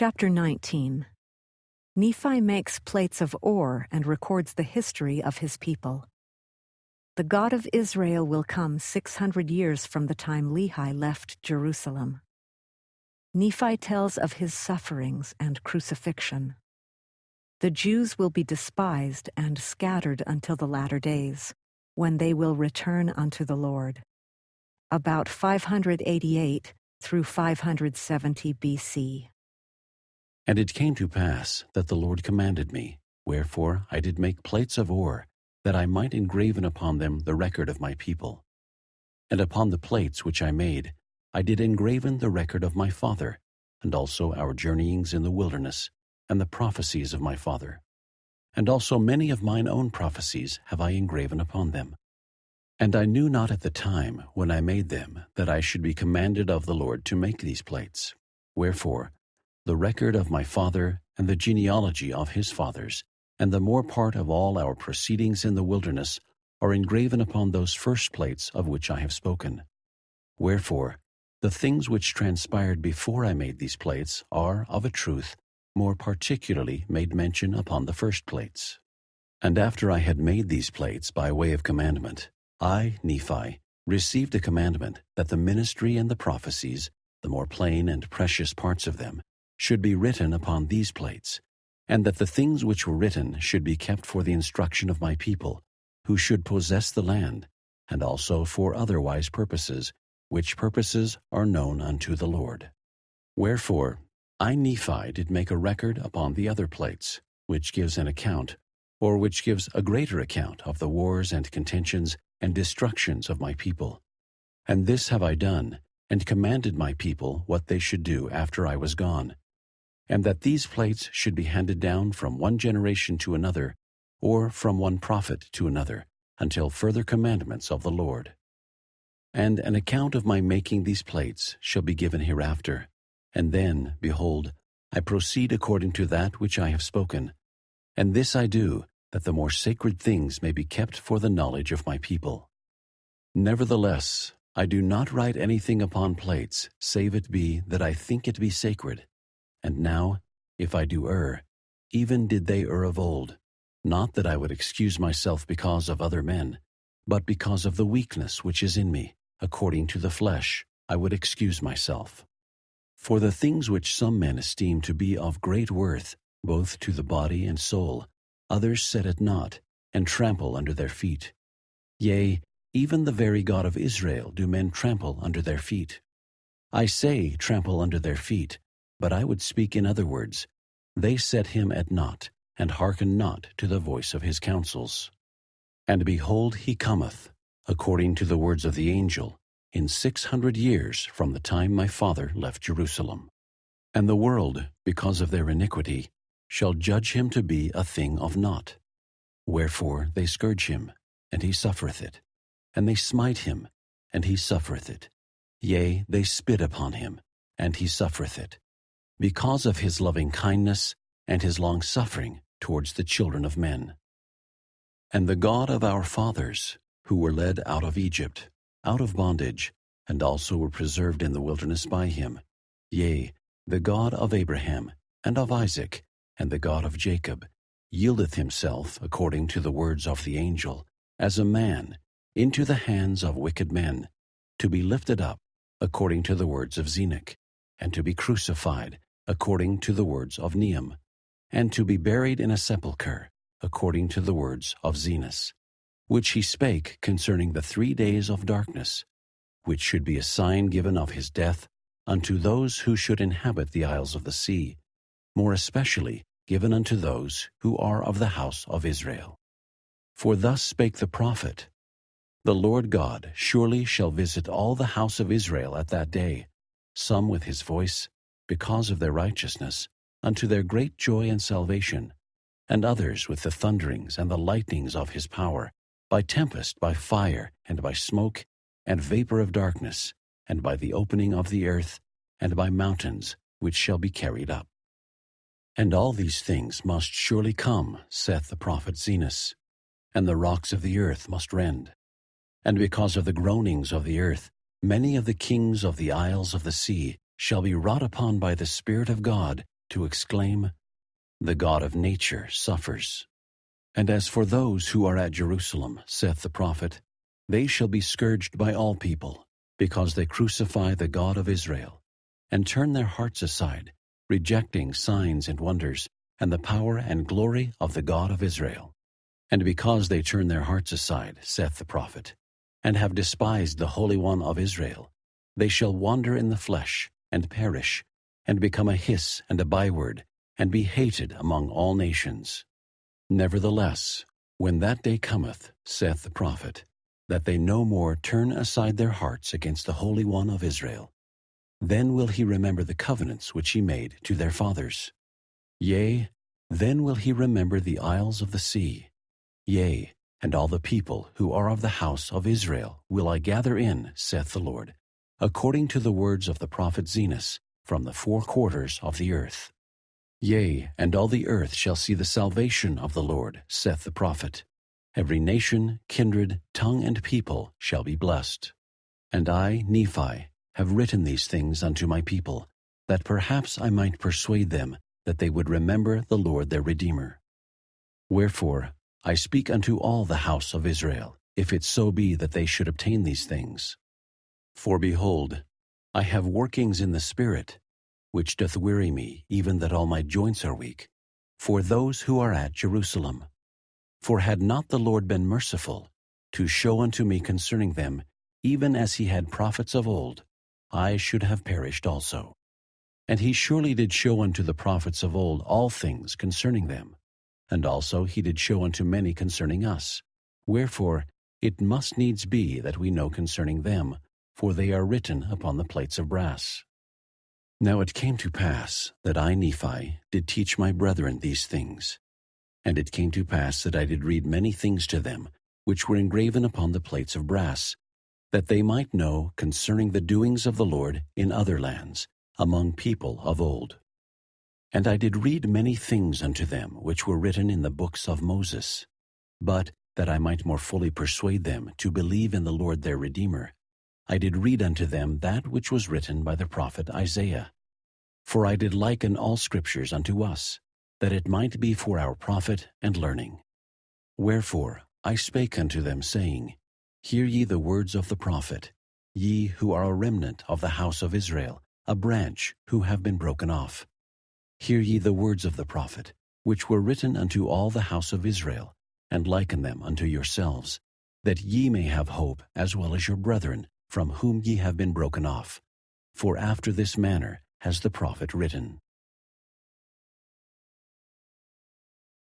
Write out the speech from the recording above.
Chapter 19. Nephi makes plates of ore and records the history of his people. The God of Israel will come 600 years from the time Lehi left Jerusalem. Nephi tells of his sufferings and crucifixion. The Jews will be despised and scattered until the latter days, when they will return unto the Lord. About 588 through 570 BC. And it came to pass that the Lord commanded me, wherefore I did make plates of ore, that I might engraven upon them the record of my people. And upon the plates which I made, I did engraven the record of my father, and also our journeyings in the wilderness, and the prophecies of my father. And also many of mine own prophecies have I engraven upon them. And I knew not at the time, when I made them, that I should be commanded of the Lord to make these plates. Wherefore, the record of my father, and the genealogy of his fathers, and the more part of all our proceedings in the wilderness, are engraven upon those first plates of which I have spoken. Wherefore, the things which transpired before I made these plates are, of a truth, more particularly made mention upon the first plates. And after I had made these plates by way of commandment, I, Nephi, received a commandment that the ministry and the prophecies, the more plain and precious parts of them, should be written upon these plates, and that the things which were written should be kept for the instruction of my people, who should possess the land, and also for otherwise purposes, which purposes are known unto the Lord. Wherefore, I, Nephi, did make a record upon the other plates, which gives an account, or which gives a greater account of the wars and contentions and destructions of my people. And this have I done, and commanded my people what they should do after I was gone, and that these plates should be handed down from one generation to another, or from one prophet to another, until further commandments of the Lord. And an account of my making these plates shall be given hereafter. And then, behold, I proceed according to that which I have spoken. And this I do, that the more sacred things may be kept for the knowledge of my people. Nevertheless, I do not write anything upon plates, save it be that I think it be sacred. And now, if I do err, even did they err of old, not that I would excuse myself because of other men, but because of the weakness which is in me, according to the flesh, I would excuse myself. For the things which some men esteem to be of great worth, both to the body and soul, others set at naught, and trample under their feet. Yea, even the very God of Israel do men trample under their feet. I say trample under their feet, but I would speak in other words. They set him at naught, and hearken not to the voice of his counsels. And behold, he cometh, according to the words of the angel, in 600 years from the time my father left Jerusalem. And the world, because of their iniquity, shall judge him to be a thing of naught. Wherefore they scourge him, and he suffereth it. And they smite him, and he suffereth it. Yea, they spit upon him, and he suffereth it, because of his loving kindness and his long-suffering towards the children of men. And the God of our fathers, who were led out of Egypt, out of bondage, and also were preserved in the wilderness by him, yea, the God of Abraham, and of Isaac, and the God of Jacob, yieldeth himself, according to the words of the angel, as a man, into the hands of wicked men, to be lifted up, according to the words of Zenoch, and to be crucified, according to the words of Nehem, and to be buried in a sepulchre, according to the words of Zenos, which he spake concerning the 3 days of darkness, which should be a sign given of his death unto those who should inhabit the isles of the sea, more especially given unto those who are of the house of Israel. For thus spake the prophet, The Lord God surely shall visit all the house of Israel at that day, some with his voice, because of their righteousness, unto their great joy and salvation, and others with the thunderings and the lightnings of his power, by tempest, by fire, and by smoke, and vapor of darkness, and by the opening of the earth, and by mountains, which shall be carried up. And all these things must surely come, saith the prophet Zenos, and the rocks of the earth must rend. And because of the groanings of the earth, many of the kings of the isles of the sea shall be wrought upon by the Spirit of God, to exclaim, "The God of nature suffers." And as for those who are at Jerusalem, saith the prophet, they shall be scourged by all people, because they crucify the God of Israel, and turn their hearts aside, rejecting signs and wonders, and the power and glory of the God of Israel. And because they turn their hearts aside, saith the prophet, and have despised the Holy One of Israel, they shall wander in the flesh, and perish, and become a hiss and a byword, and be hated among all nations. Nevertheless, when that day cometh, saith the prophet, that they no more turn aside their hearts against the Holy One of Israel, then will he remember the covenants which he made to their fathers. Yea, then will he remember the isles of the sea. Yea, and all the people who are of the house of Israel will I gather in, saith the Lord, according to the words of the prophet Zenos, from the four quarters of the earth. Yea, and all the earth shall see the salvation of the Lord, saith the prophet. Every nation, kindred, tongue, and people shall be blessed. And I, Nephi, have written these things unto my people, that perhaps I might persuade them that they would remember the Lord their Redeemer. Wherefore, I speak unto all the house of Israel, if it so be that they should obtain these things. For behold, I have workings in the Spirit, which doth weary me, even that all my joints are weak, for those who are at Jerusalem. For had not the Lord been merciful, to show unto me concerning them, even as he had prophets of old, I should have perished also. And he surely did show unto the prophets of old all things concerning them, and also he did show unto many concerning us. Wherefore it must needs be that we know concerning them, for they are written upon the plates of brass. Now it came to pass that I, Nephi, did teach my brethren these things. And it came to pass that I did read many things to them, which were engraven upon the plates of brass, that they might know concerning the doings of the Lord in other lands, among people of old. And I did read many things unto them, which were written in the books of Moses. But that I might more fully persuade them to believe in the Lord their Redeemer, I did read unto them that which was written by the prophet Isaiah. For I did liken all scriptures unto us, that it might be for our profit and learning. Wherefore I spake unto them, saying, Hear ye the words of the prophet, ye who are a remnant of the house of Israel, a branch who have been broken off. Hear ye the words of the prophet, which were written unto all the house of Israel, and liken them unto yourselves, that ye may have hope as well as your brethren, from whom ye have been broken off. For after this manner has the prophet written.